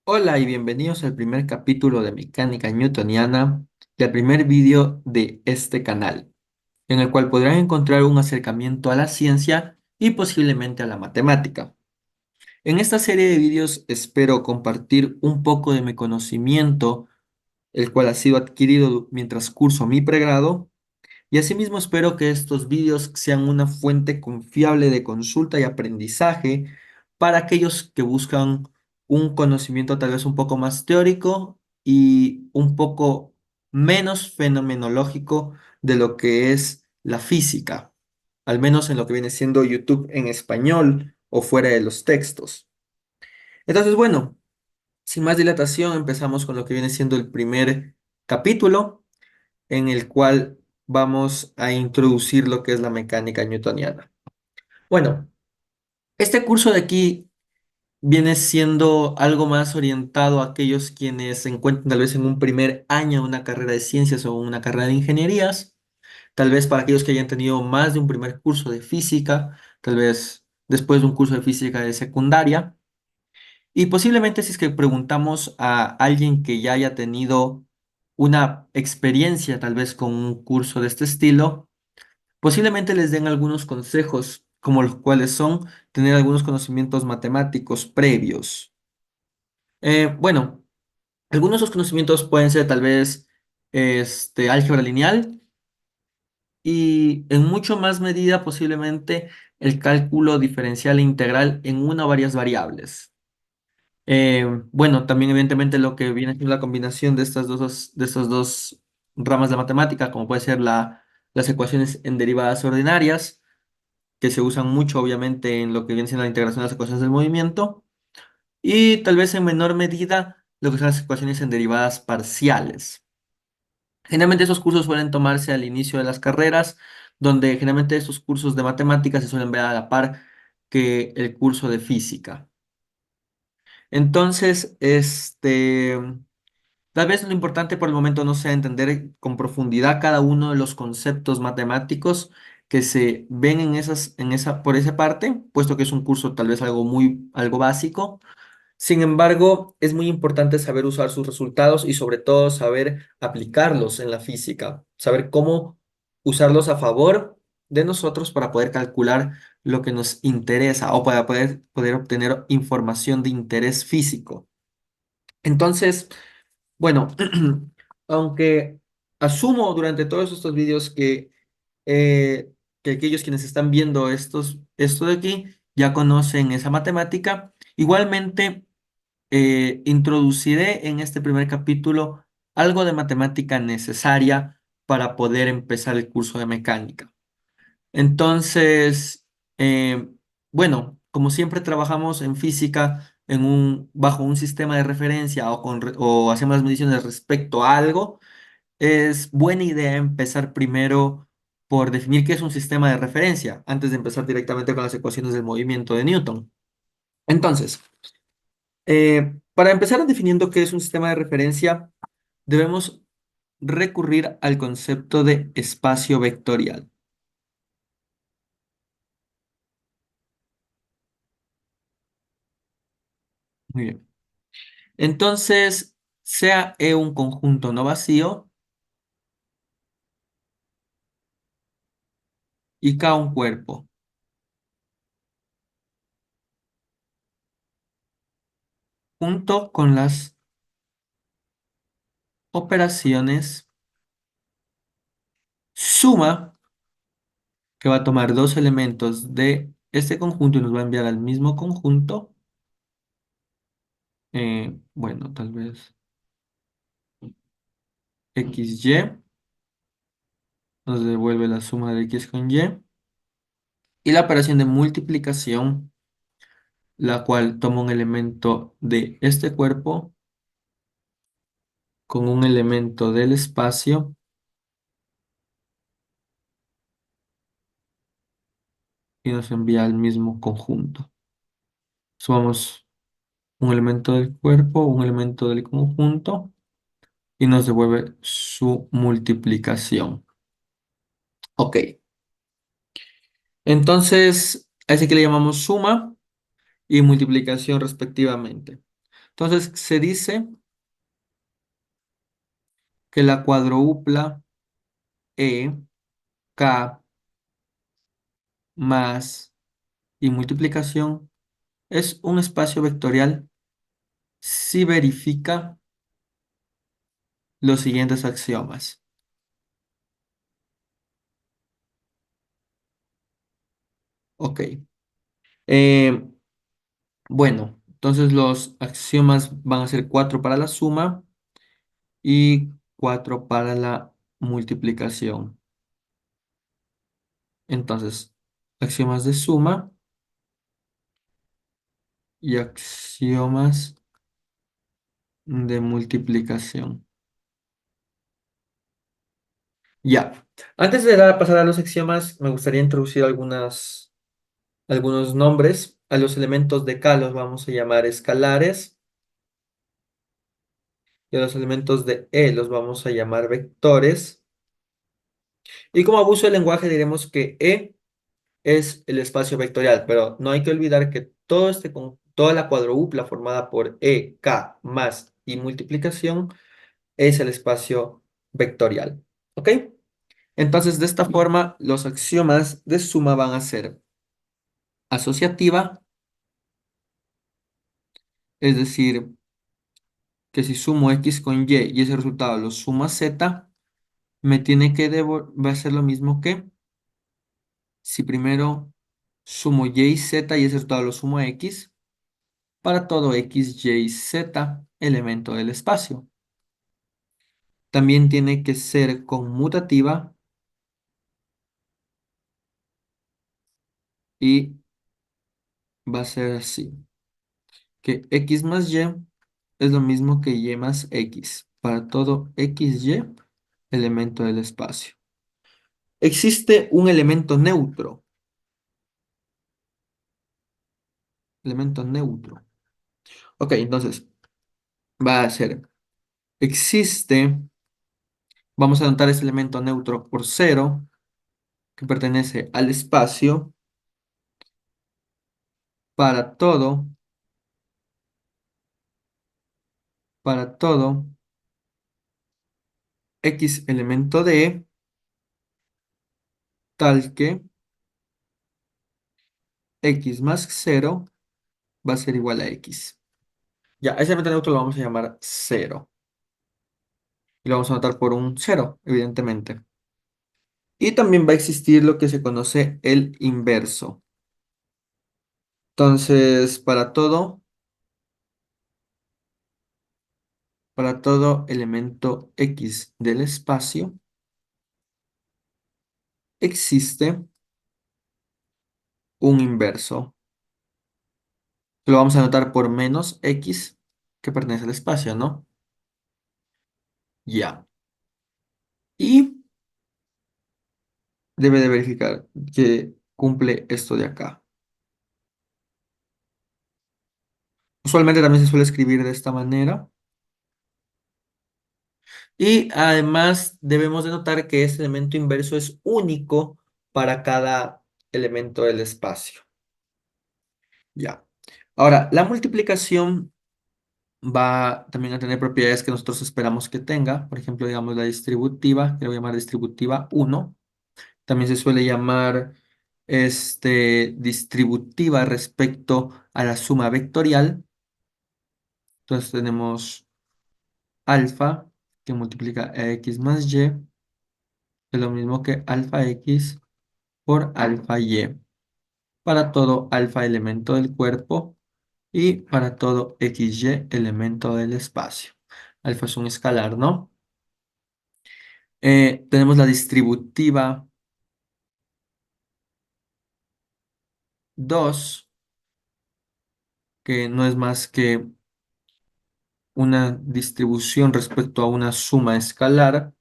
Hola y bienvenidos al primer capítulo de Mecánica Newtoniana y al primer vídeo de este canal, en el cual podrán encontrar un acercamiento a la ciencia y posiblemente a la matemática. En esta serie de vídeos espero compartir un poco de mi conocimiento, el cual ha sido adquirido mientras curso mi pregrado, y asimismo espero que estos vídeos sean una fuente confiable de consulta y aprendizaje para aquellos que buscan un conocimiento tal vez un poco más teórico y un poco menos fenomenológico de lo que es la física, al menos en lo que viene siendo YouTube en español o fuera de los textos. Entonces, bueno, sin más dilatación, empezamos con lo que viene siendo el primer capítulo en el cual vamos a introducir lo que es la mecánica newtoniana. Bueno, este curso de aquí viene siendo algo más orientado a aquellos quienes se encuentran tal vez en un primer año de una carrera de ciencias o una carrera de ingenierías, tal vez para aquellos que hayan tenido más de un primer curso de física, tal vez después de un curso de física de secundaria. Y posiblemente si es que preguntamos a alguien que ya haya tenido una experiencia tal vez con un curso de este estilo, posiblemente les den algunos consejos, como los cuales son tener algunos conocimientos matemáticos previos. Bueno, algunos de esos conocimientos pueden ser tal vez álgebra lineal y en mucho más medida posiblemente el cálculo diferencial e integral en una o varias variables. Bueno, también evidentemente lo que viene siendo la combinación de estas dos ramas de matemática, como puede ser las ecuaciones en derivadas ordinarias, que se usan mucho obviamente en lo que viene siendo la integración de las ecuaciones del movimiento, y tal vez en menor medida lo que son las ecuaciones en derivadas parciales. Generalmente esos cursos suelen tomarse al inicio de las carreras, donde generalmente estos cursos de matemáticas se suelen ver a la par que el curso de física. Entonces, tal vez lo importante por el momento no sea entender con profundidad cada uno de los conceptos matemáticos que se ven por esa parte, puesto que es un curso tal vez algo básico. Sin embargo, es muy importante saber usar sus resultados y sobre todo saber aplicarlos en la física, saber cómo usarlos a favor de nosotros para poder calcular lo que nos interesa o para poder obtener información de interés físico. Entonces, bueno, aunque asumo durante todos estos vídeos que aquellos quienes están viendo esto de aquí ya conocen esa matemática, igualmente introduciré en este primer capítulo algo de matemática necesaria para poder empezar el curso de mecánica. Entonces, eh, bueno, como siempre trabajamos en física bajo un sistema de referencia o hacemos las mediciones respecto a algo, es buena idea empezar primero por definir qué es un sistema de referencia, antes de empezar directamente con las ecuaciones del movimiento de Newton. Entonces, para empezar definiendo qué es un sistema de referencia, debemos recurrir al concepto de espacio vectorial. Muy bien. Entonces, sea E un conjunto no vacío y K un cuerpo, junto con las operaciones suma, que va a tomar dos elementos de este conjunto y nos va a enviar al mismo conjunto. Bueno, tal vez XY nos devuelve la suma de X con Y. Y la operación de multiplicación, la cual toma un elemento de este cuerpo con un elemento del espacio y nos envía al mismo conjunto. Sumamos un elemento del cuerpo, un elemento del conjunto y nos devuelve su multiplicación. Ok, entonces a ese que le llamamos suma y multiplicación respectivamente. Entonces, se dice que la cuadrúpula E, K más y multiplicación es un espacio vectorial si verifica los siguientes axiomas. Ok. Eh, bueno, entonces los axiomas van a ser 4 para la suma y 4 para la multiplicación. Entonces, axiomas de suma y axiomas de multiplicación. Ya. Antes de pasar a los axiomas, me gustaría introducir algunos nombres. A los elementos de K los vamos a llamar escalares y a los elementos de E los vamos a llamar vectores. Y como abuso del lenguaje diremos que E es el espacio vectorial, pero no hay que olvidar que toda la cuadrúpula formada por E, K, más y multiplicación es el espacio vectorial. ¿Ok? Entonces, de esta forma, los axiomas de suma van a ser asociativa, es decir, que si sumo X con Y ese resultado lo sumo a Z, va a ser lo mismo que si primero sumo Y y Z y ese resultado lo sumo a X, para todo X, Y, Z, elemento del espacio. También tiene que ser conmutativa y va a ser así, que X más Y es lo mismo que Y más X, para todo X, Y, elemento del espacio. Existe un elemento neutro. Ok, entonces va a ser, existe, vamos a anotar ese elemento neutro por cero, que pertenece al espacio, para todo X elemento de tal que X más cero va a ser igual a X. Ya, ese elemento neutro lo vamos a llamar cero. Y lo vamos a anotar por un cero, evidentemente. Y también va a existir lo que se conoce el inverso. Entonces, para todo elemento X del espacio, existe un inverso. Lo vamos a anotar por menos X, que pertenece al espacio, ¿no? Ya. Y debe de verificar que cumple esto de acá. Usualmente también se suele escribir de esta manera. Y además debemos de notar que este elemento inverso es único para cada elemento del espacio. Ya. Ahora, la multiplicación va también a tener propiedades que nosotros esperamos que tenga. Por ejemplo, digamos la distributiva, que lo voy a llamar distributiva 1. También se suele llamar distributiva respecto a la suma vectorial. Entonces tenemos alfa que multiplica a x más y, es lo mismo que alfa x por alfa y, para todo alfa elemento del cuerpo y para todo xy elemento del espacio. Alfa es un escalar, ¿no? Tenemos la distributiva 2 que no es más que una distribución respecto a una suma escalar.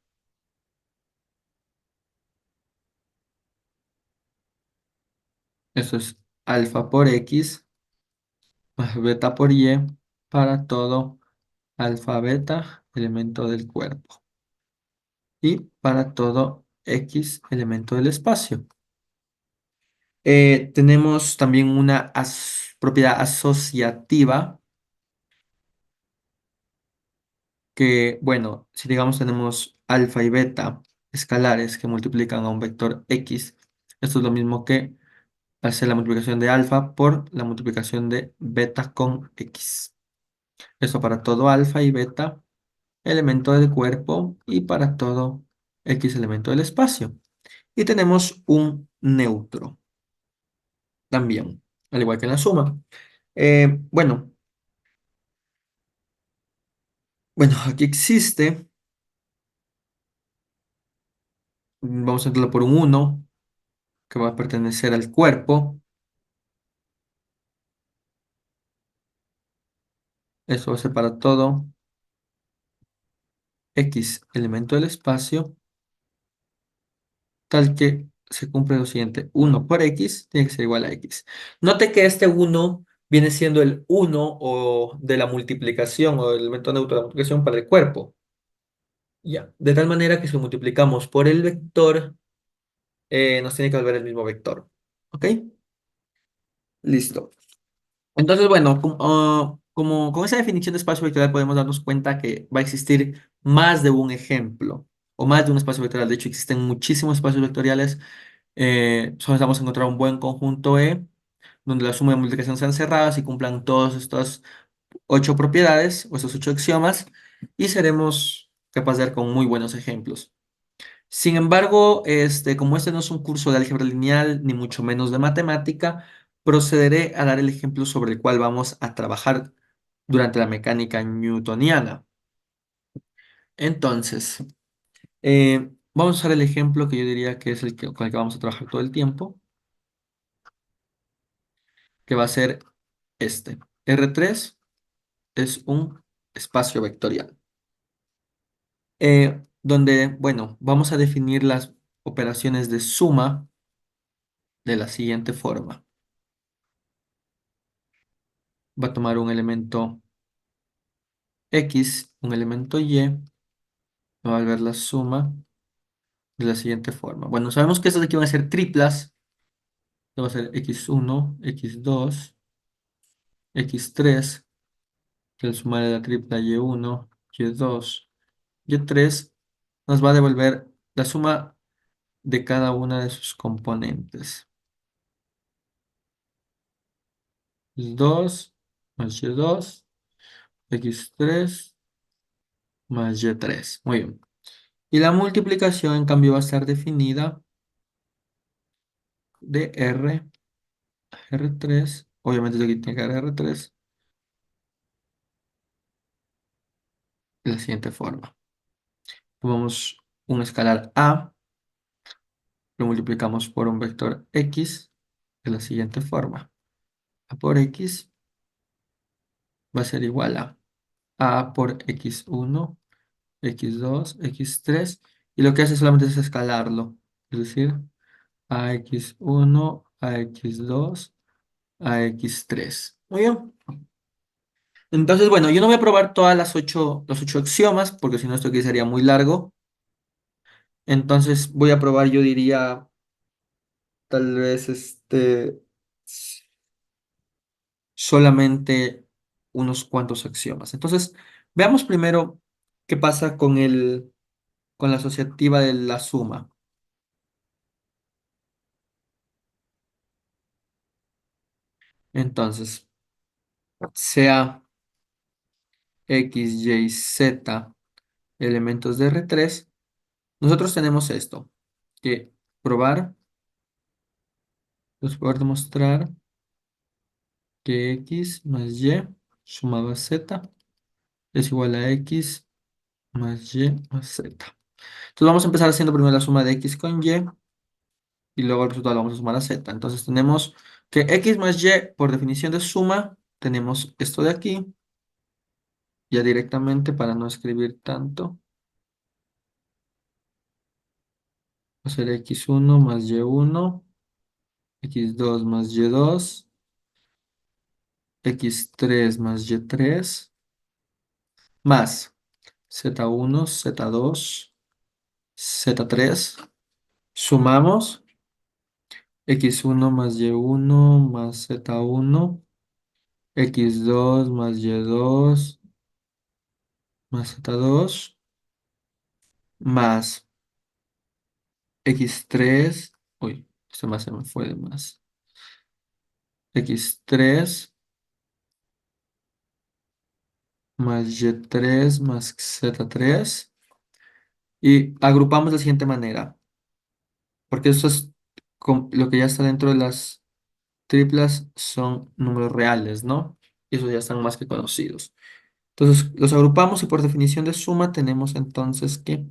Eso es alfa por x más beta por y para todo alfa beta elemento del cuerpo y para todo x elemento del espacio. Tenemos también una propiedad asociativa que, bueno, si digamos tenemos alfa y beta escalares que multiplican a un vector x, esto es lo mismo que hacer la multiplicación de alfa por la multiplicación de beta con x. Eso para todo alfa y beta elemento del cuerpo y para todo x elemento del espacio. Y tenemos un neutro también, al igual que en la suma. Bueno, bueno, aquí existe, vamos a entrarlo por un uno que va a pertenecer al cuerpo. Eso va a ser para todo x elemento del espacio, tal que se cumple lo siguiente: uno por x tiene que ser igual a x. Note que este uno viene siendo el uno o de la multiplicación o del elemento neutro de la multiplicación para el cuerpo. Ya. De tal manera que si lo multiplicamos por el vector, nos tiene que volver el mismo vector. ¿Ok? Listo. Entonces, bueno, como con esa definición de espacio vectorial podemos darnos cuenta que va a existir más de un ejemplo o más de un espacio vectorial. De hecho, existen muchísimos espacios vectoriales. Solo necesitamos encontrar un buen conjunto E donde la suma y multiplicación sean cerradas y cumplan todas estas 8 propiedades o esos 8 axiomas y seremos capaces de dar con muy buenos ejemplos. Sin embargo, como este no es un curso de álgebra lineal, ni mucho menos de matemática, procederé a dar el ejemplo sobre el cual vamos a trabajar durante la mecánica newtoniana. Entonces, vamos a usar el ejemplo que yo diría que es con el que vamos a trabajar todo el tiempo, que va a ser este. R3 es un espacio vectorial, donde, bueno, vamos a definir las operaciones de suma de la siguiente forma. Va a tomar un elemento x, un elemento y, va a volver la suma de la siguiente forma. Bueno, sabemos que estas de aquí van a ser triplas. Esto va a ser x1, x2, x3, que al sumar de la tripla y1, y2, y3, nos va a devolver la suma de cada una de sus componentes. X2 más y2, x3 más y3. Muy bien. Y la multiplicación, en cambio, va a estar definida de R3. Obviamente aquí tiene que haber R3 de la siguiente forma. Tomamos un escalar A, lo multiplicamos por un vector X de la siguiente forma. A por X va a ser igual a por X1, X2, X3. Y lo que hace solamente es escalarlo. Es decir, a X1, a X2, a X3. Muy bien. Entonces, bueno, yo no voy a probar todas los 8 axiomas, porque si no esto aquí sería muy largo. Entonces voy a probar, yo diría, tal vez solamente unos cuantos axiomas. Entonces, veamos primero qué pasa con la asociativa de la suma. Entonces, sea x, y, z elementos de R3, nosotros tenemos esto, que probar, pues poder demostrar que x más y sumado a z es igual a x más y más z. Entonces vamos a empezar haciendo primero la suma de x con y luego el resultado lo vamos a sumar a z. Entonces tenemos que x más y, por definición de suma, tenemos esto de aquí, ya directamente para no escribir tanto. Va a ser x1 más y1, x2 más y2, x3 más y3, más z1, z2, z3. Sumamos x1 más y1 más z1, x2 más y2 más Z2 más X3. Uy, esto más se me fue de más. X3 más Y3 más Z3. Y agrupamos de la siguiente manera, porque eso es lo que ya está dentro de las triplas son números reales, ¿no? Y esos ya están más que conocidos. Entonces los agrupamos y por definición de suma tenemos entonces que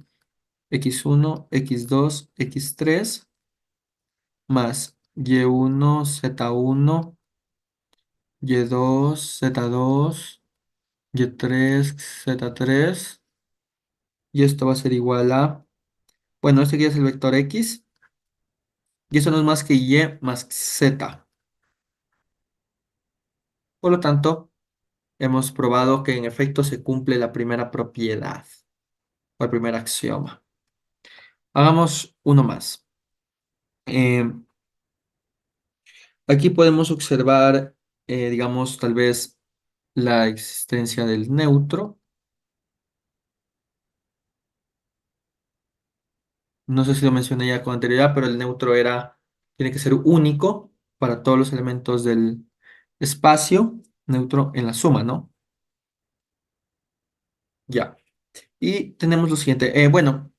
x1, x2, x3 más y1, z1, y2, z2, y3, z3. Y esto va a ser igual a, bueno, este aquí es el vector x. Y eso no es más que y más z. Por lo tanto, hemos probado que en efecto se cumple la primera propiedad o el primer axioma. Hagamos uno más. Eh, Aquí podemos observar, digamos, tal vez la existencia del neutro. No sé si lo mencioné ya con anterioridad, pero el neutro tiene que ser único para todos los elementos del espacio, neutro en la suma, ¿no? Ya. Y tenemos lo siguiente. Bueno,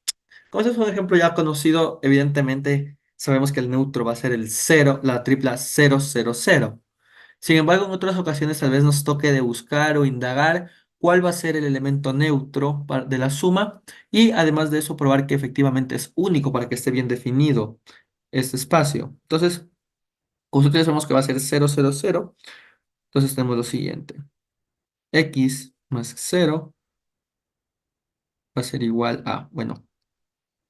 como este es un ejemplo ya conocido, evidentemente sabemos que el neutro va a ser el cero, la tripla 0, 0, 0. Sin embargo, en otras ocasiones tal vez nos toque de buscar o indagar cuál va a ser el elemento neutro de la suma y además de eso probar que efectivamente es único para que esté bien definido este espacio. Entonces, como nosotros ya sabemos que va a ser 0, 0, 0, entonces tenemos lo siguiente. X más 0 va a ser igual a, bueno,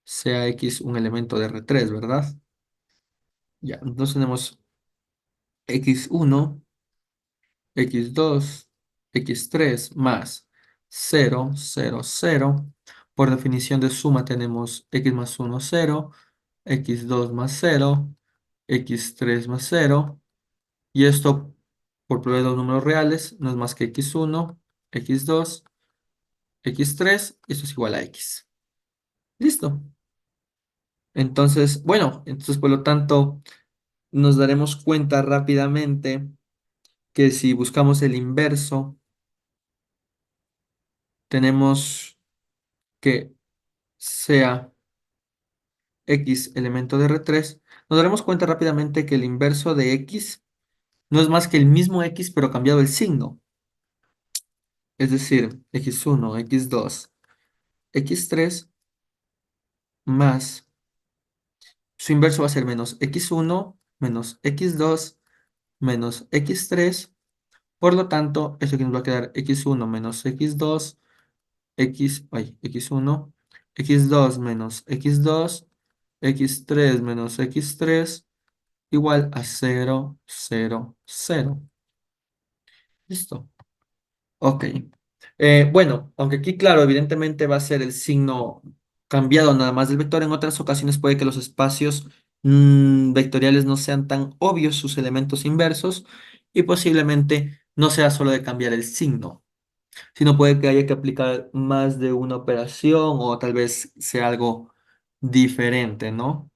sea X un elemento de R3, ¿verdad? Ya, entonces tenemos x1, x2, x3 más 0, 0, 0. Por definición de suma tenemos x más 1, 0, x2 más 0, x3 más 0. Y esto, por proveer los números reales, no es más que x1, x2, x3. Y esto es igual a x. Listo. Entonces, bueno, entonces por lo tanto, nos daremos cuenta rápidamente que si buscamos el inverso, tenemos que sea x elemento de R3, nos daremos cuenta rápidamente que el inverso de x no es más que el mismo x pero cambiado el signo. Es decir, x1, x2, x3 más su inverso va a ser menos x1 menos x2 menos x3. Por lo tanto, eso aquí nos va a quedar x1 menos x2, x1, x2 menos x2, x3 menos x3 igual a 0, 0, 0. Listo. Ok. Bueno, aunque aquí, claro, evidentemente va a ser el signo cambiado nada más del vector. En otras ocasiones puede que los espacios vectoriales no sean tan obvios sus elementos inversos y posiblemente no sea solo de cambiar el signo, sino puede que haya que aplicar más de una operación o tal vez sea algo diferente, ¿no?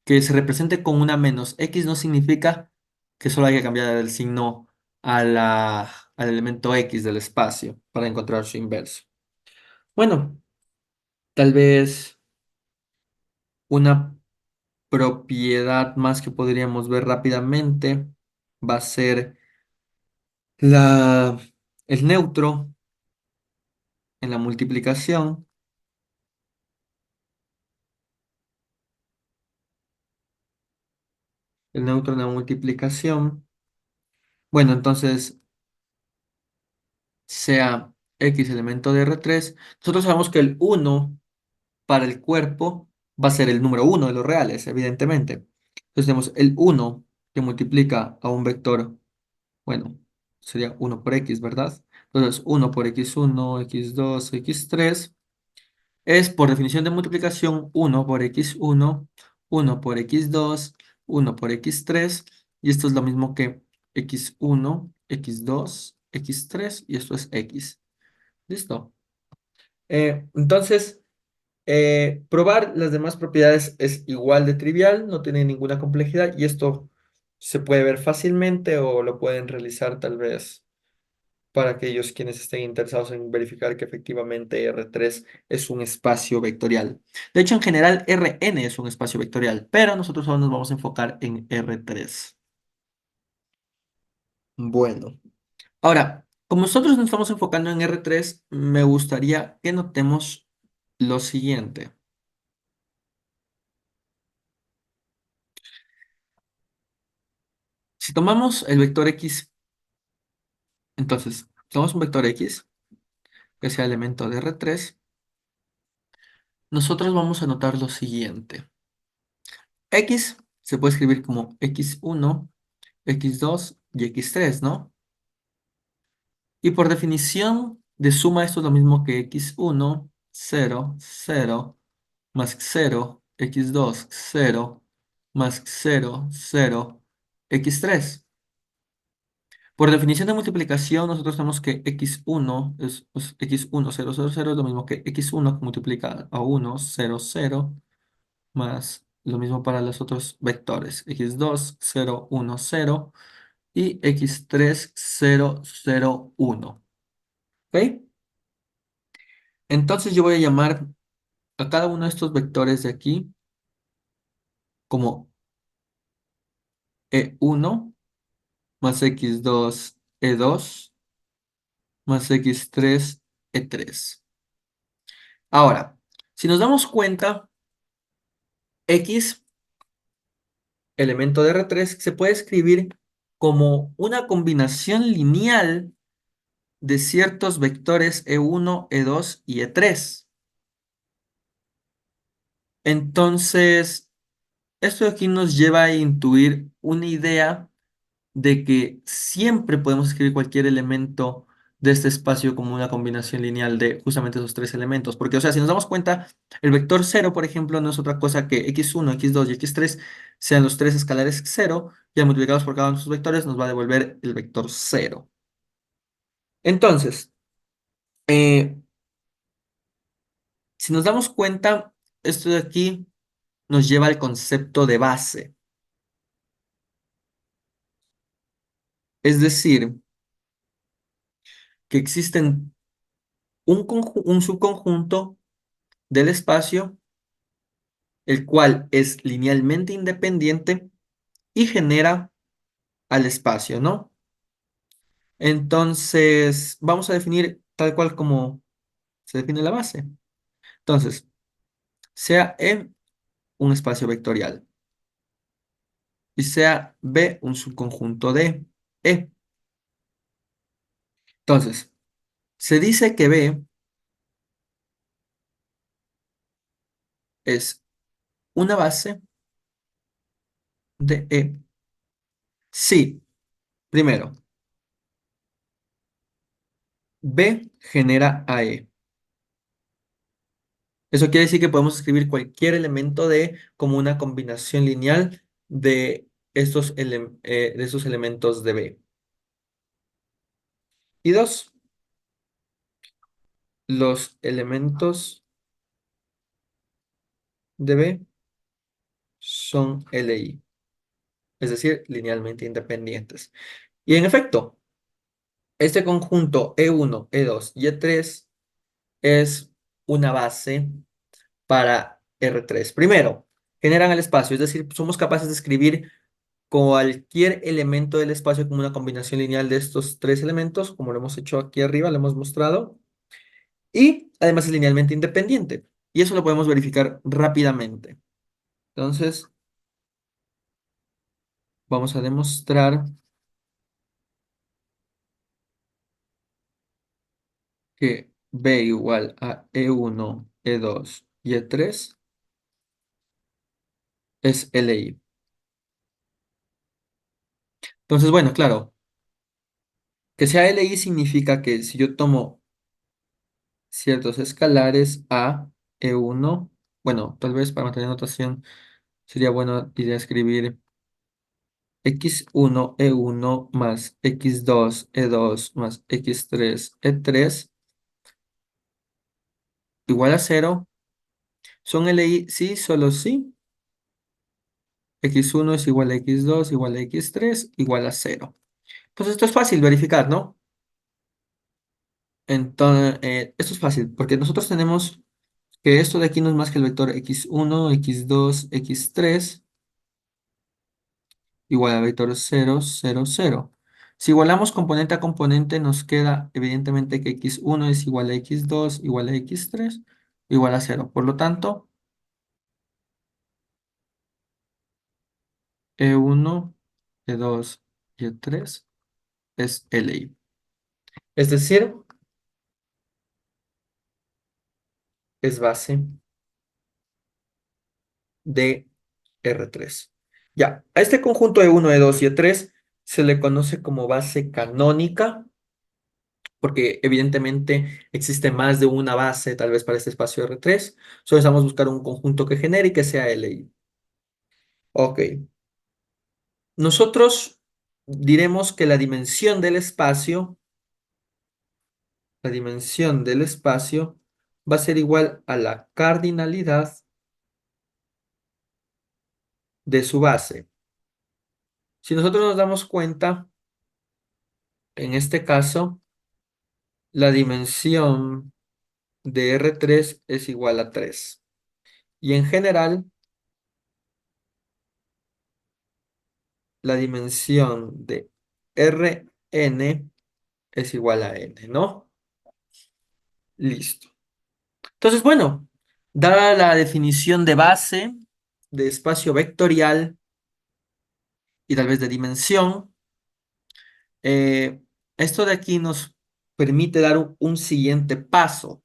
Que se represente con una menos x no significa que solo hay que cambiar el signo al elemento x del espacio para encontrar su inverso. Bueno, tal vez una propiedad más que podríamos ver rápidamente va a ser la, el neutro en la multiplicación. El neutro en la multiplicación. Bueno, entonces sea x elemento de R3. Nosotros sabemos que el uno para el cuerpo va a ser el número uno de los reales, evidentemente. Entonces tenemos el uno que multiplica a un vector, bueno, sería uno por x, ¿verdad? Entonces uno por x1, x2, x3 es por definición de multiplicación uno por x1, uno por x2, uno por x3 y esto es lo mismo que x1, x2, x3 y esto es x. ¿Listo? Entonces, probar las demás propiedades es igual de trivial, no tiene ninguna complejidad y esto se puede ver fácilmente o lo pueden realizar tal vez para aquellos quienes estén interesados en verificar que efectivamente R3 es un espacio vectorial. De hecho, en general, Rn es un espacio vectorial, pero nosotros solo nos vamos a enfocar en R3. Bueno, ahora, como nosotros nos estamos enfocando en R3, me gustaría que notemos lo siguiente. Si tomamos el vector X, entonces, tomamos un vector X, que sea elemento de R3, nosotros vamos a notar lo siguiente. X se puede escribir como X1, X2 y X3, ¿no? Y por definición de suma esto es lo mismo que X1, 0, 0, más 0, X2, 0, más 0, 0, X3. Por definición de multiplicación, nosotros tenemos que x1 es pues, x1, 0, 0, 0 es lo mismo que x1 que multiplica a 1, 0, 0, más lo mismo para los otros vectores, x2, 0, 1, 0 y x3, 0, 0, 1. ¿Ok? Entonces yo voy a llamar a cada uno de estos vectores de aquí como e1 más x2, e2 más x3, e3. Ahora, si nos damos cuenta, X, elemento de R3, se puede escribir como una combinación lineal de ciertos vectores E1, E2 y E3. Entonces, esto de aquí nos lleva a intuir una idea de que siempre podemos escribir cualquier elemento de este espacio como una combinación lineal de justamente esos tres elementos. Porque, o sea, si nos damos cuenta, el vector cero, por ejemplo, no es otra cosa que x1, x2 y x3 sean los tres escalares cero, ya multiplicados por cada uno de sus vectores, nos va a devolver el vector cero. Entonces, eh, si nos damos cuenta, esto de aquí nos lleva al concepto de base. Es decir, que existen un subconjunto del espacio el cual es linealmente independiente y genera al espacio, ¿no? Entonces, vamos a definir tal cual como se define la base. Entonces, sea E un espacio vectorial y sea B un subconjunto de E. Entonces, se dice que B es una base de E. Sí, primero, B genera a E. Eso quiere decir que podemos escribir cualquier elemento de como una combinación lineal de de esos elementos de B. Y dos, los elementos de B son LI, es decir, linealmente independientes. Y en efecto, este conjunto E1, E2 y E3 es una base para R3. Primero, generan el espacio, es decir, somos capaces de escribir cualquier elemento del espacio como una combinación lineal de estos tres elementos, como lo hemos hecho aquí arriba, lo hemos mostrado, y además es linealmente independiente. Y eso lo podemos verificar rápidamente. Entonces, vamos a demostrar que B igual a E1, E2 y E3 es LI. Entonces, bueno, claro, que sea LI significa que si yo tomo ciertos escalares A, E1, bueno, tal vez para mantener notación sería buena idea escribir x1 e1 más x2 e2 más x3 e3 igual a cero. Son LI, sí, solo sí. X1 es igual a X2 igual a X3 igual a cero. Entonces esto es fácil verificar, ¿no? Entonces, esto es fácil porque nosotros tenemos que esto de aquí no es más que el vector X1, X2, X3 igual al vector 0, 0, 0. Si igualamos componente a componente, nos queda evidentemente que X1 es igual a X2 igual a X3 igual a cero. Por lo tanto, E1, E2 y E3 es LI. Es decir, es base de R3. Ya, a este conjunto de 1, de 2 y de 3 se le conoce como base canónica, porque evidentemente existe más de una base, tal vez para este espacio R3. Solo estamos buscando un conjunto que genere y que sea LI. Ok, nosotros diremos que la dimensión del espacio va a ser igual a la cardinalidad de su base. Si nosotros nos damos cuenta, en este caso, la dimensión de R3 es igual a 3. Y en general, la dimensión de Rn es igual a n, ¿no? Listo. Entonces, bueno, dada la definición de base, de espacio vectorial y tal vez de dimensión, eh, esto de aquí nos permite dar un siguiente paso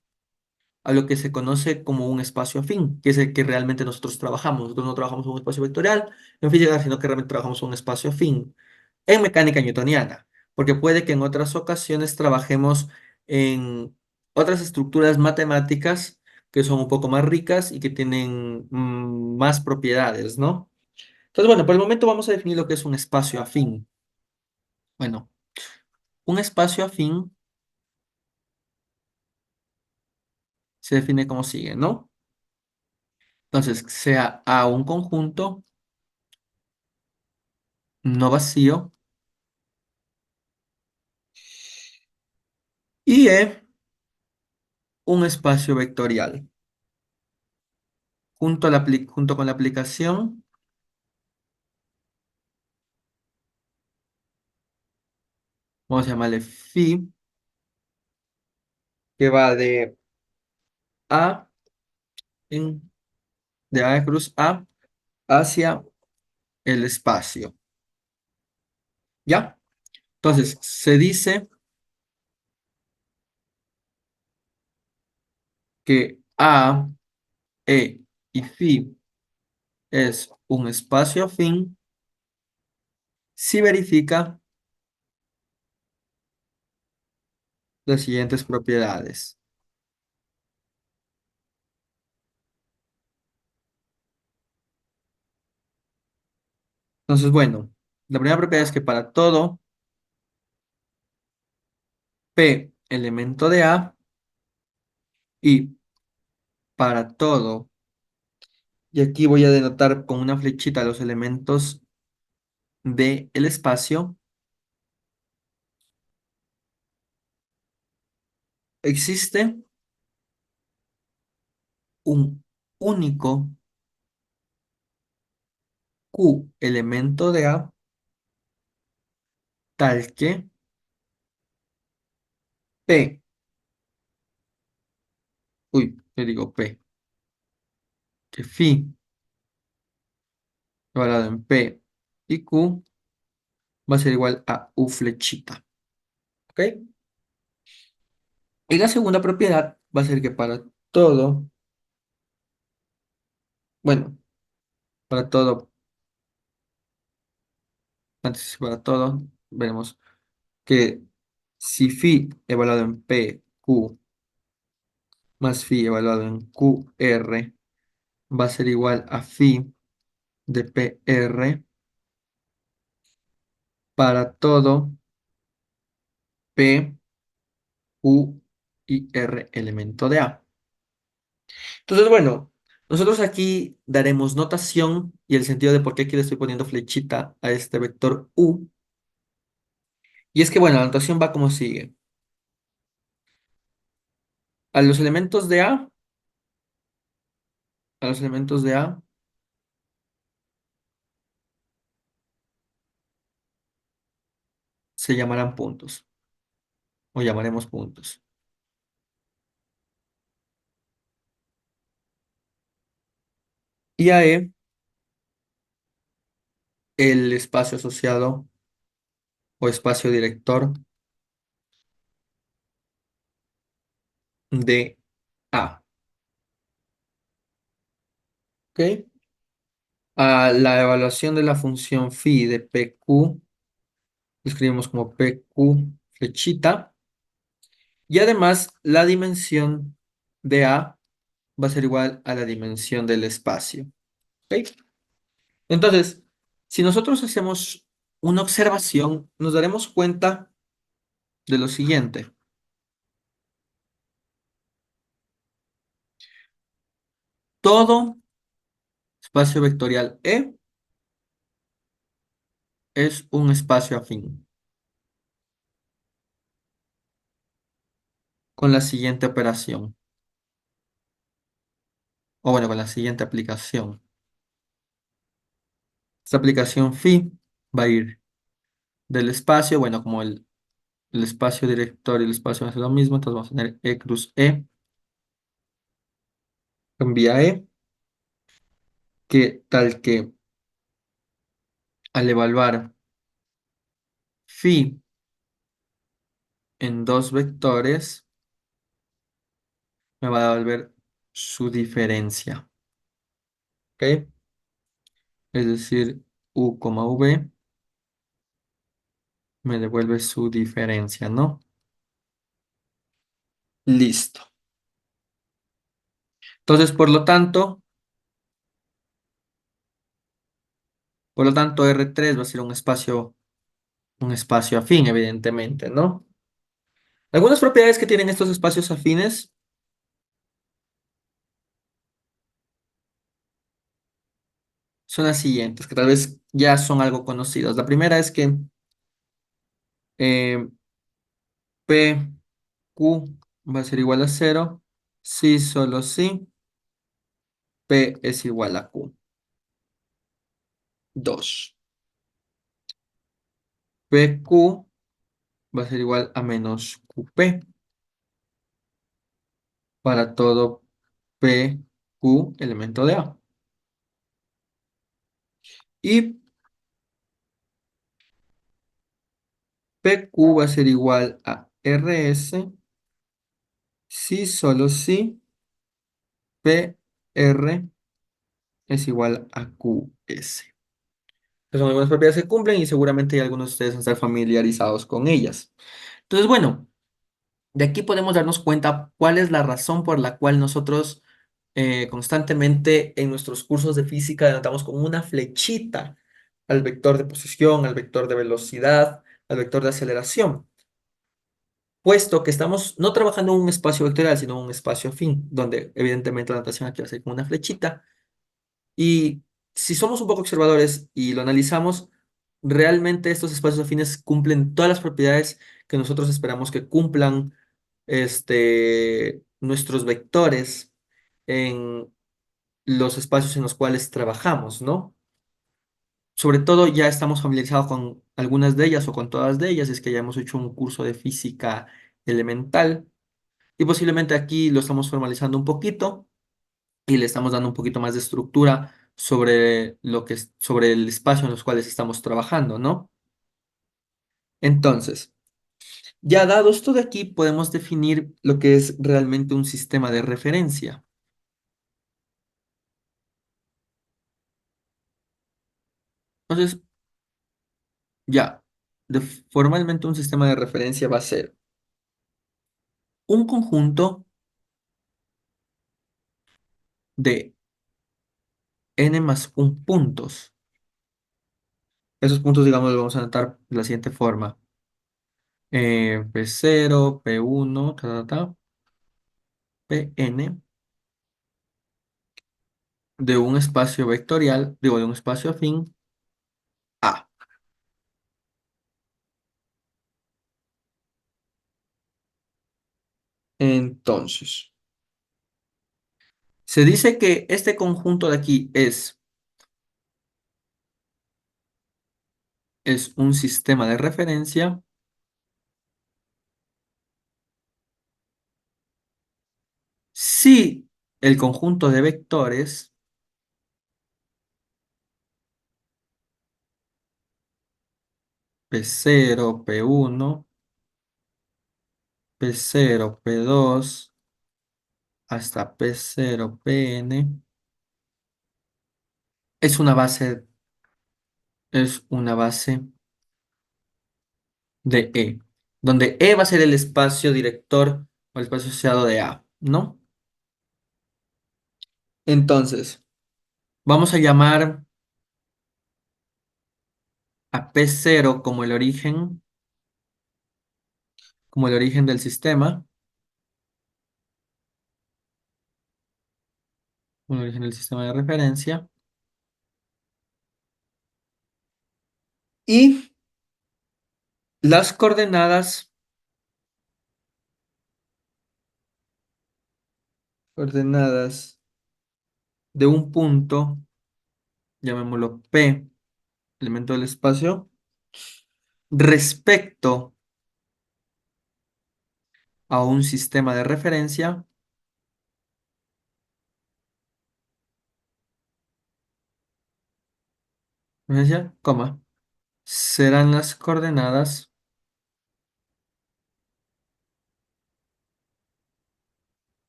a lo que se conoce como un espacio afín, que es el que realmente nosotros trabajamos. Nosotros no trabajamos en un espacio vectorial en física, sino que realmente trabajamos en un espacio afín en mecánica newtoniana, porque puede que en otras ocasiones trabajemos en otras estructuras matemáticas que son un poco más ricas y que tienen más propiedades, ¿no? Entonces, bueno, por el momento vamos a definir lo que es un espacio afín. Bueno, un espacio afín se define como sigue, ¿no? Entonces, sea A un conjunto no vacío y E un espacio vectorial. Junto con la aplicación, vamos a llamarle phi, que va A en, de A de cruz A hacia el espacio. ¿Ya? Entonces, se dice que A, E y phi es un espacio afín si verifica las siguientes propiedades. Entonces, bueno, la primera propiedad es que para todo P elemento de A y para todo, y aquí voy a denotar con una flechita los elementos del espacio, existe un único Q elemento de A tal que P, le digo P, que phi evaluado en P y Q va a ser igual a U flechita. ¿Ok? Y la segunda propiedad va a ser que para todo, bueno, para todo, antes para todo, veremos que si phi evaluado en P, Q más phi evaluado en QR va a ser igual a phi de PR para todo P, Q y R elemento de A. Entonces, bueno, nosotros aquí daremos notación y el sentido de por qué aquí le estoy poniendo flechita a este vector U. Y es que, bueno, la notación va como sigue. A los elementos de A, a los elementos de A se llamarán puntos o llamaremos puntos. Y a E, el espacio asociado o espacio director de A. ¿Ok? A la evaluación de la función phi de PQ, lo escribimos como PQ flechita. Y además, la dimensión de A va a ser igual a la dimensión del espacio. ¿Ok? Entonces, si nosotros hacemos una observación, nos daremos cuenta de lo siguiente. Todo espacio vectorial E es un espacio afín con la siguiente operación, o bueno, con la siguiente aplicación. Esta aplicación phi va a ir del espacio, bueno, como el espacio director y el espacio es lo mismo, entonces vamos a tener E cruz E en vía E, que tal que al evaluar phi en dos vectores, me va a devolver su diferencia, ¿ok? Es decir, U, V me devuelve su diferencia, ¿no? Listo. Entonces, por lo tanto, R3 va a ser un espacio afín, evidentemente, ¿no? Algunas propiedades que tienen estos espacios afines son las siguientes, que tal vez ya son algo conocidas. La primera es que eh, PQ va a ser igual a cero si solo si P es igual a Q. 2. PQ va a ser igual a menos QP para todo PQ elemento de A. Y PQ va a ser igual a RS si solo si PR es igual a QS. Estas son algunas propiedades que cumplen y seguramente algunos de ustedes van a estar familiarizados con ellas. Entonces, bueno, de aquí podemos darnos cuenta cuál es la razón por la cual nosotros constantemente en nuestros cursos de física denotamos con una flechita al vector de posición, al vector de velocidad, al vector de aceleración, puesto que estamos no trabajando en un espacio vectorial, sino en un espacio afín, donde evidentemente la notación aquí va a ser con una flechita. Y si somos un poco observadores y lo analizamos, realmente estos espacios afines cumplen todas las propiedades que nosotros esperamos que cumplan nuestros vectores en los espacios en los cuales trabajamos, ¿no? Sobre todo ya estamos familiarizados con algunas de ellas o con todas de ellas, es que ya hemos hecho un curso de física elemental y posiblemente aquí lo estamos formalizando un poquito y le estamos dando un poquito más de estructura sobre sobre el espacio en los cuales estamos trabajando, ¿no? Entonces, ya dado esto de aquí, podemos definir lo que es realmente un sistema de referencia. Entonces, ya, formalmente un sistema de referencia va a ser un conjunto de n más un puntos. Esos puntos, digamos, los vamos a anotar de la siguiente forma. P0, P1, Pn, de un espacio vectorial, digo, de un espacio afín A. Entonces, se dice que este conjunto de aquí es un sistema de referencia si el conjunto de vectores P0, P1, P0, P2, hasta P0, Pn, es una base, es una base de E, donde E va a ser el espacio director o el espacio asociado de A, ¿no? Entonces, vamos a llamar a P0 como el origen del sistema, como el origen del sistema de referencia, y las coordenadas de un punto, llamémoslo P, elemento del espacio, respecto a un sistema de referencia, coma, serán las coordenadas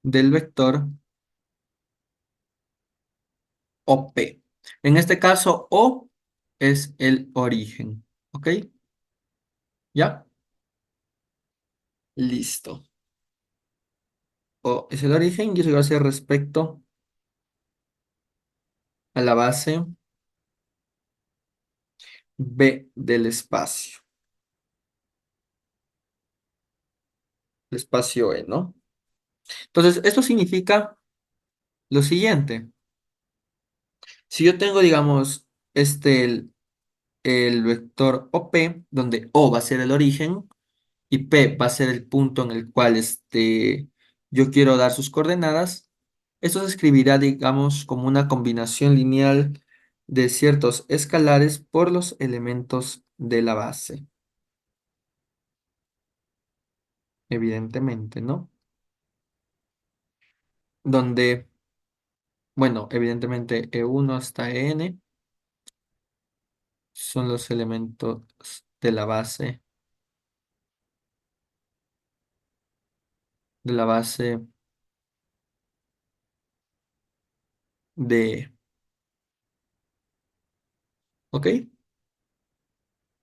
del vector OP. En este caso, O es el origen. ¿Ok? ¿Ya? Listo. O es el origen y eso va a ser respecto a la base B del espacio. El espacio E, ¿no? Entonces, esto significa lo siguiente. Si yo tengo, digamos, el vector OP, donde O va a ser el origen y P va a ser el punto en el cual yo quiero dar sus coordenadas, esto se escribirá, digamos, como una combinación lineal de ciertos escalares por los elementos de la base, evidentemente, ¿no? Donde, bueno, evidentemente E1 hasta En son los elementos de la base de, ¿ok?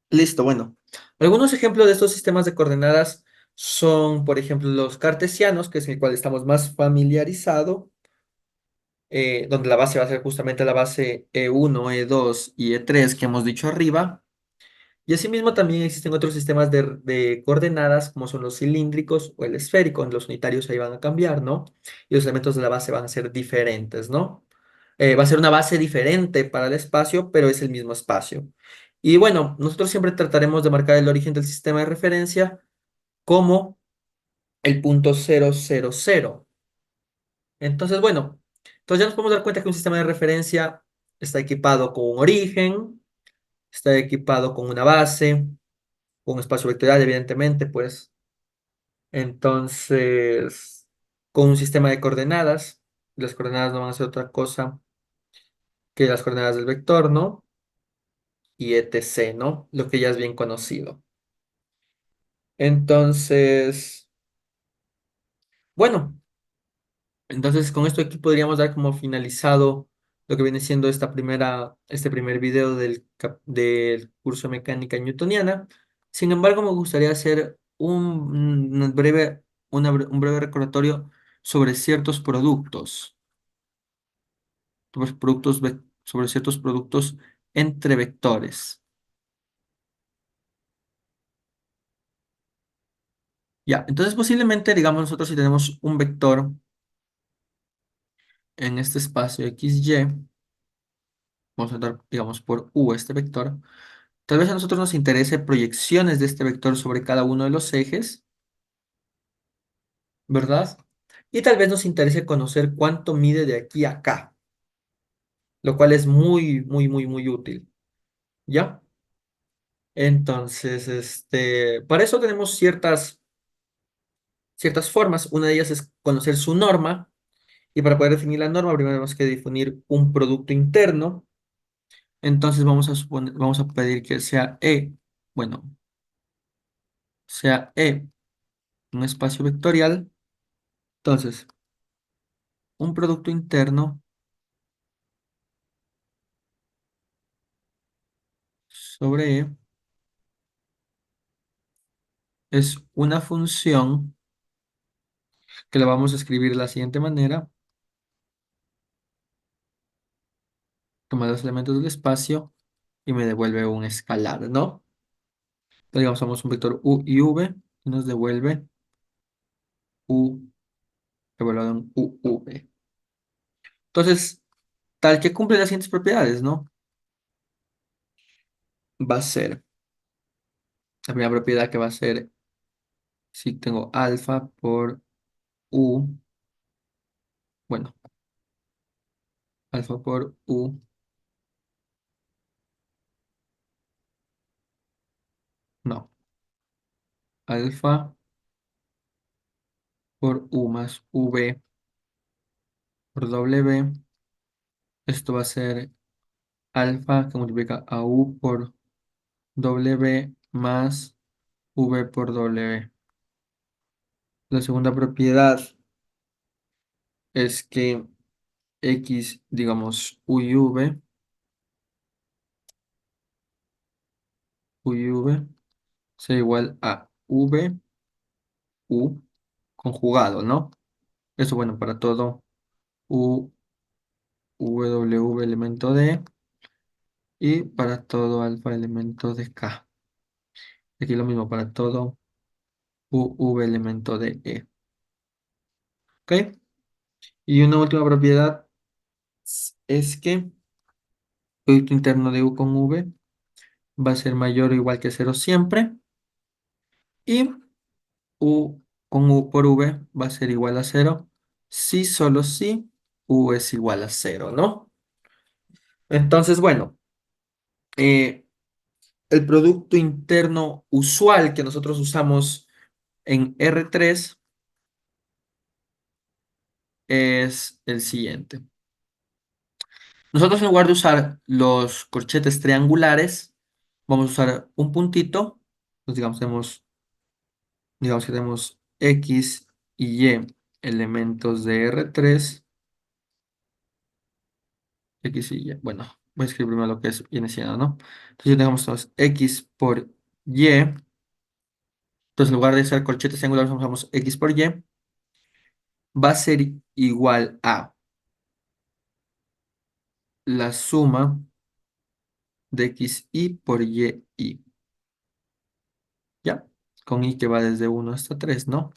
Listo, bueno. Algunos ejemplos de estos sistemas de coordenadas son, por ejemplo, los cartesianos, que es el cual estamos más familiarizados, donde la base va a ser justamente la base E1, E2 y E3 que hemos dicho arriba. Y asimismo también existen otros sistemas de coordenadas, como son los cilíndricos o el esférico. Los unitarios ahí van a cambiar, ¿no? Y los elementos de la base van a ser diferentes, ¿no? Va a ser una base diferente para el espacio, pero es el mismo espacio. Y bueno, nosotros siempre trataremos de marcar el origen del sistema de referencia como el punto 0, 0, 0. Entonces, bueno, entonces ya nos podemos dar cuenta que un sistema de referencia está equipado con un origen, está equipado con una base, con un espacio vectorial, evidentemente, pues. Entonces, con un sistema de coordenadas, las coordenadas no van a ser otra cosa que las coordenadas del vector, ¿no? Y etc., ¿no? Lo que ya es bien conocido. Entonces, bueno, entonces con esto aquí podríamos dar como finalizado lo que viene siendo este primer video del curso de mecánica newtoniana. Sin embargo, me gustaría hacer un breve recordatorio sobre ciertos productos, sobre ciertos productos entre vectores. Ya, entonces posiblemente, digamos, nosotros si tenemos un vector en este espacio XY, vamos a dar, digamos, por U este vector. Tal vez a nosotros nos interese proyecciones de este vector sobre cada uno de los ejes, ¿verdad? Y tal vez nos interese conocer cuánto mide de aquí a acá, lo cual es muy, muy, muy, muy útil, ¿ya? Entonces, para eso tenemos ciertas formas. Una de ellas es conocer su norma, y para poder definir la norma, primero tenemos que definir un producto interno. Entonces vamos a pedir que sea E, bueno, sea E un espacio vectorial. Entonces, un producto interno sobre E es una función que la vamos a escribir de la siguiente manera. Toma los elementos del espacio y me devuelve un escalar, ¿no? Entonces, digamos, somos un vector U y V y nos devuelve U evaluado en UV. Entonces, tal que cumple las siguientes propiedades, ¿no? Va a ser, la primera propiedad que va a ser, si tengo alfa por U, bueno, alfa por U, no, alfa por U más V por W, esto va a ser alfa que multiplica a U por W más V por W. La segunda propiedad es que X, digamos, U y V sea igual a V, U conjugado, ¿no? Eso, bueno, para todo U, W elemento de y para todo alfa elemento de K. Aquí lo mismo para todo U, V elemento de E. ¿Ok? Y una última propiedad es que el producto interno de U con V va a ser mayor o igual que cero siempre. Y U con U por V va a ser igual a cero si solo si U es igual a cero, ¿no? Entonces, bueno, eh, el producto interno usual que nosotros usamos en R3 es el siguiente. Nosotros en lugar de usar los corchetes triangulares, vamos a usar un puntito. Pues digamos que tenemos X y Y elementos de R3. X y Y. Bueno, voy a escribir primero lo que viene siendo, ¿no? Entonces tenemos X por Y. Entonces en lugar de usar corchetes triangulares, usamos X por Y. Va a ser igual a la suma de XY por YY. ¿Ya? Con Y que va desde 1 hasta 3, ¿no?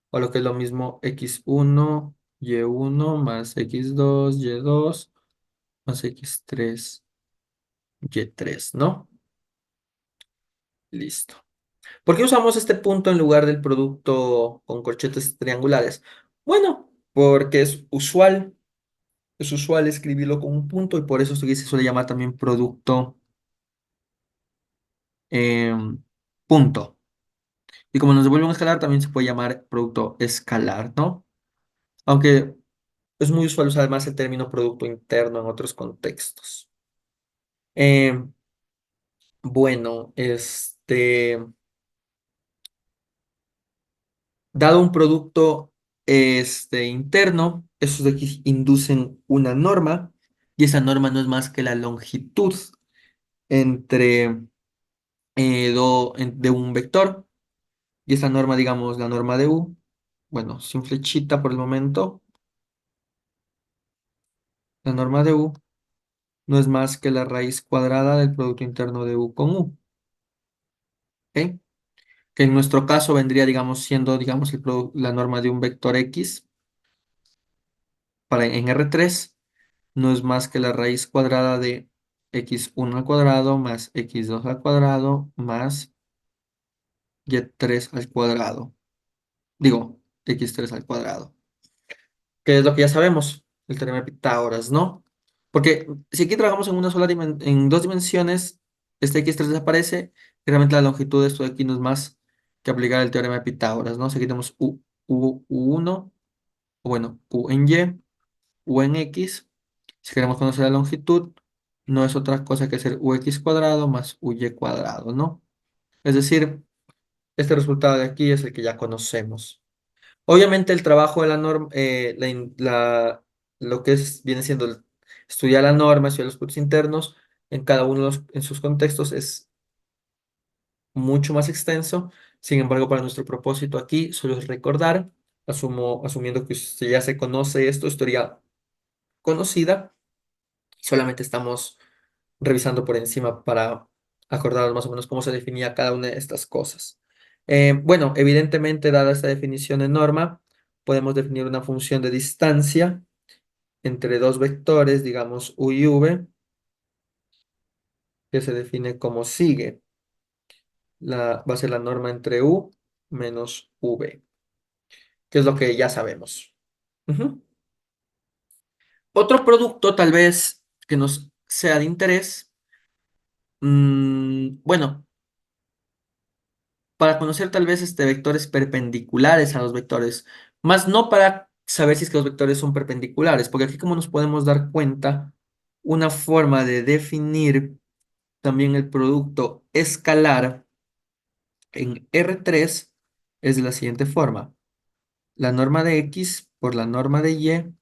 O lo que es lo mismo, X1, Y1 más X2, Y2 más X3, Y3, ¿no? Listo. ¿Por qué usamos este punto en lugar del producto con corchetes triangulares? Bueno, porque es usual escribirlo con un punto y por eso se suele llamar también producto punto. Y como nos devuelve un escalar, también se puede llamar producto escalar, ¿no? Aunque es muy usual usar más el término producto interno en otros contextos. Em, bueno, dado un producto interno, esos de aquí inducen una norma, y esa norma no es más que la longitud entre de un vector, y esa norma, digamos, la norma de U, bueno, sin flechita por el momento, la norma de U no es más que la raíz cuadrada del producto interno de U con U, ¿ok? Que en nuestro caso vendría, digamos, siendo, digamos, la norma de un vector X, en R3 no es más que la raíz cuadrada de x1 al cuadrado más x2 al cuadrado más y3 al cuadrado. Digo, x3 al cuadrado. Que es lo que ya sabemos, el teorema de Pitágoras, ¿no? Porque si aquí trabajamos en una sola en dos dimensiones, este x3 desaparece y realmente la longitud de esto de aquí no es más que aplicar el teorema de Pitágoras, ¿no? Si aquí tenemos u1, o bueno, u en y, u en x, si queremos conocer la longitud, no es otra cosa que hacer ux cuadrado más uy cuadrado, ¿no? Es decir, este resultado de aquí es el que ya conocemos. Obviamente el trabajo de la norma, lo que viene siendo estudiar la norma, estudiar los productos internos, en cada uno en sus contextos es mucho más extenso. Sin embargo, para nuestro propósito aquí solo es recordar, asumiendo que usted ya se conoce esto, historia conocida, solamente estamos revisando por encima para acordarnos más o menos cómo se definía cada una de estas cosas. Bueno, evidentemente, dada esta definición de norma, podemos definir una función de distancia entre dos vectores, digamos u y v, que se define como sigue. Va a ser la norma entre u menos v, que es lo que ya sabemos. Ujú. Otro producto tal vez que nos sea de interés, bueno, para conocer tal vez vectores perpendiculares a los vectores, más no para saber si es que los vectores son perpendiculares, porque aquí como nos podemos dar cuenta, una forma de definir también el producto escalar en R3 es de la siguiente forma: la norma de X por la norma de Y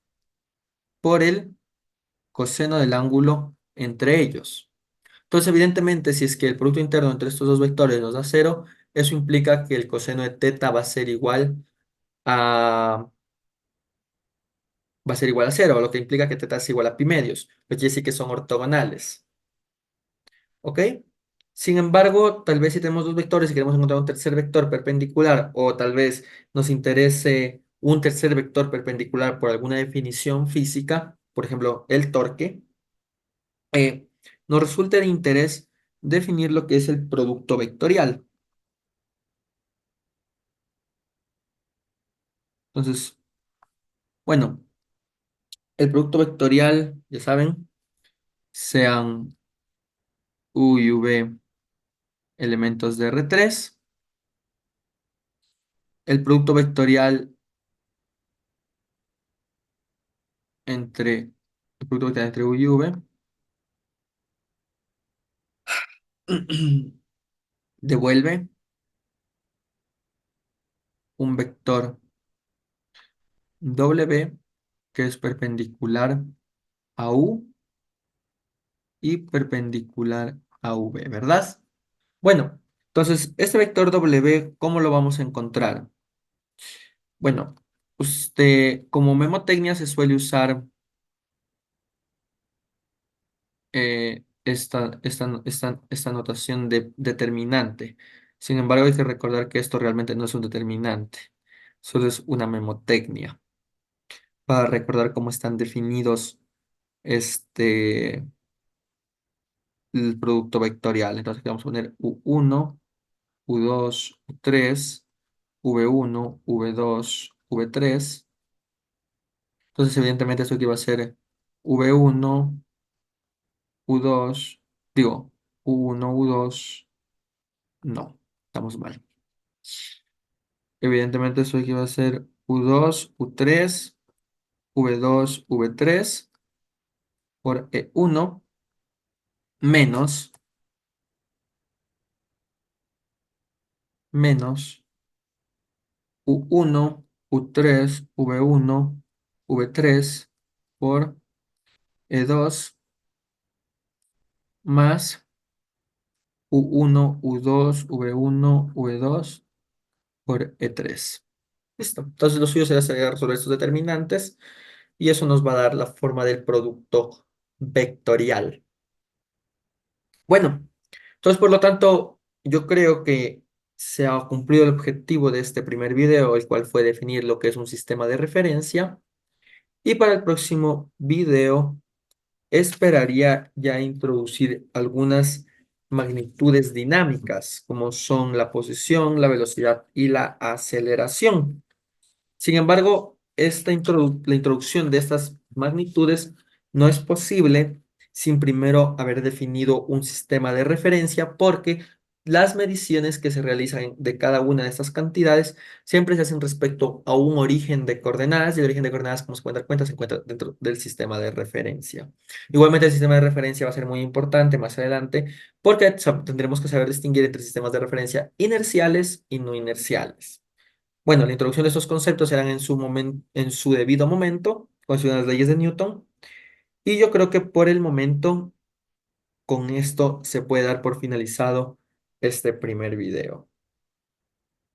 por el coseno del ángulo entre ellos. Entonces, evidentemente, si es que el producto interno entre estos dos vectores nos da cero, eso implica que el coseno de teta a, va a ser igual a cero, lo que implica que teta es igual a pi medios, lo que quiere decir que son ortogonales. ¿Ok? Sin embargo, tal vez si tenemos dos vectores y queremos encontrar un tercer vector perpendicular, o tal vez nos interese un tercer vector perpendicular por alguna definición física, por ejemplo, el torque, eh, nos resulta de interés definir lo que es el producto vectorial. Entonces, bueno, el producto vectorial, ya saben, sean u y v elementos de R3. El producto vectorial el producto vectorial entre u y v devuelve un vector W que es perpendicular a U y perpendicular a V, ¿verdad? Bueno, entonces, este vector W, ¿cómo lo vamos a encontrar? Bueno, como memotecnia se suele usar esta notación de determinante. Sin embargo, hay que recordar que esto realmente no es un determinante, solo es una memotecnia para recordar cómo están definidos este, el producto vectorial. Entonces, aquí vamos a poner U1, U2, U3, V1, V2, V3. Entonces, evidentemente, esto aquí va a ser V1, U2, digo, U1, U2, no, estamos mal. Evidentemente, esto aquí va a ser U2, U3, V2, V3 por E1 menos, menos U1, U3, V1, V3 por E2 más U1, U2, V1, V2 por E3. Listo. Entonces lo suyo sería resolver estos determinantes y eso nos va a dar la forma del producto vectorial. Bueno, entonces por lo tanto yo creo que se ha cumplido el objetivo de este primer video, el cual fue definir lo que es un sistema de referencia. Y para el próximo video esperaría ya introducir algunas magnitudes dinámicas, como son la posición, la velocidad y la aceleración. Sin embargo, la introducción de estas magnitudes no es posible sin primero haber definido un sistema de referencia, porque las mediciones que se realizan de cada una de estas cantidades siempre se hacen respecto a un origen de coordenadas, y el origen de coordenadas, como se puede dar cuenta, se encuentra dentro del sistema de referencia. Igualmente, el sistema de referencia va a ser muy importante más adelante, porque tendremos que saber distinguir entre sistemas de referencia inerciales y no inerciales. Bueno, la introducción de estos conceptos serán en su en su debido momento, considerando las leyes de Newton, y yo creo que por el momento con esto se puede dar por finalizado este primer video.